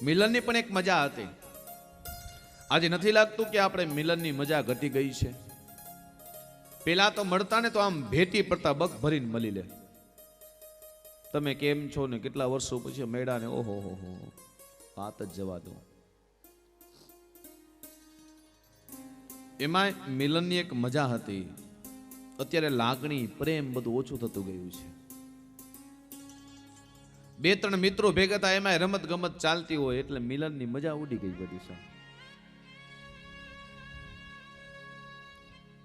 મિલનની પણ એક મજા હતી. આજે નથી લાગતું કે આપણે મિલનની મજા ઘટી ગઈ છે? પેલા તો મળતા ને તો આમ ભેટી પડતા બગ ભરીને મળી લે, તમે કેમ છો ને કેટલા વર્ષો પછી મેળા ને, ઓહો હો હો, વાત જ જવા દો. એમાં મિલનની એક મજા હતી. અત્યારે લાગણી, પ્રેમ બધું ઓછું થતું ગયું છે. બે ત્રણ મિત્રો ભેગા થાય એમાં રમત ગમત ચાલતી હોય એટલે મિલનની મજા ઉડી ગઈ બધી.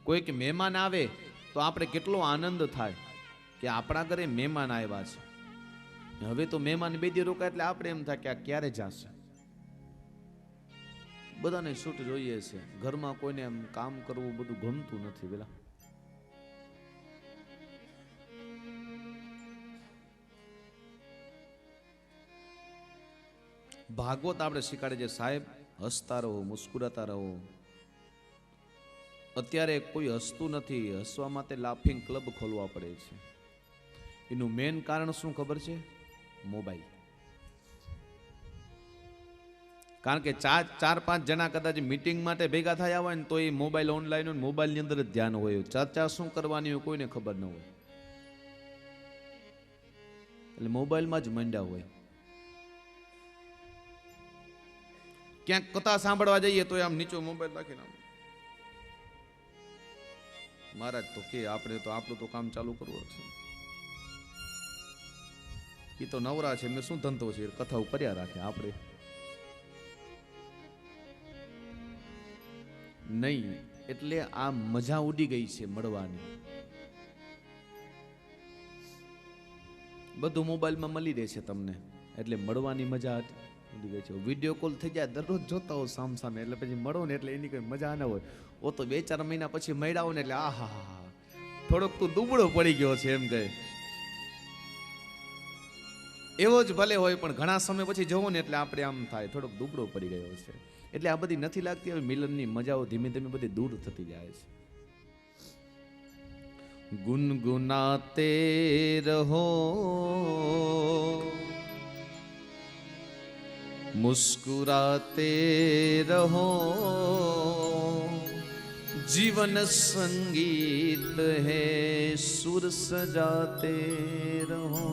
કોઈક મહેમાન આવે તો આપણે કેટલો આનંદ થાય કે આપણા ઘરે મહેમાન આવ્યા છે. હવે તો મહેમાન બે દી રોકાય એટલે આપણે એમ થાય કે આ ક્યારે જશે. બધાને છૂટ જોઈએ છે, ઘરમાં કોઈને એમ કામ કરવું બધું ગમતું નથી. પેલા ભાગવત આપણે શીખાડે છે, સાહેબ હસતા રહો, મુસ્કુરાતા રહો. અત્યારે કોઈ હસતું નથી, હસવા માટે લાફિંગ ક્લબ ખોલવા પડે છે. એનું મેઇન કારણ શું ખબર છે? મોબાઈલ. કારણ કે ચાર પાંચ જણા કદાચ મીટિંગ માટે ભેગા થયા હોય ને તો એ મોબાઈલ ઓનલાઈન હોય, મોબાઈલની અંદર જ ધ્યાન હોય. ચર્ચા શું કરવાની હોય કોઈને ખબર ન હોય, એટલે મોબાઈલમાં જ મંડ્યા હોય. ક્યાંક કથા સાંભળવા જઈએ તો આમ નીચો મોબાઈલ રાખીને મહારાજ તો કે આપણે તો આપણું તો કામ ચાલુ કરવું છે. એ તો નવરા છે, એમને શું ધંધો છે, કથાઓ કર્યા રાખે. આપણે નહીં. એટલે આ મજા ઉડી ગઈ છે મળવાની. બધું મોબાઈલમાં મળી રહે છે તમને, એટલે મળવાની મજા ઉડી ગઈ છે. વિડીયો કોલ થઈ જાય, દરરોજ જોતા હો સામ સામે, એટલે પછી મળો ને એટલે એની કોઈ મજા ના હોય. ઓ તો 2-4 મહિના પછી મળ્યા ને એટલે આહા, થોડોક તું દુબળો પડી ગયો છે એમ કહે. એવો જ ભલે હોય પણ ઘણા સમય પછી જવો ને એટલે આપણે આમ થાય થોડોક દુબળો પડી ગયો છે. એટલે આ બધી નથી લાગતી હવે મિલનની મજાઓ ધીમે ધીમે બધી દૂર થતી જાય છે. ગુનગુનાતે રહો, मुस्कुराते रहो, जीवन संगीत है सुर सजाते रहो.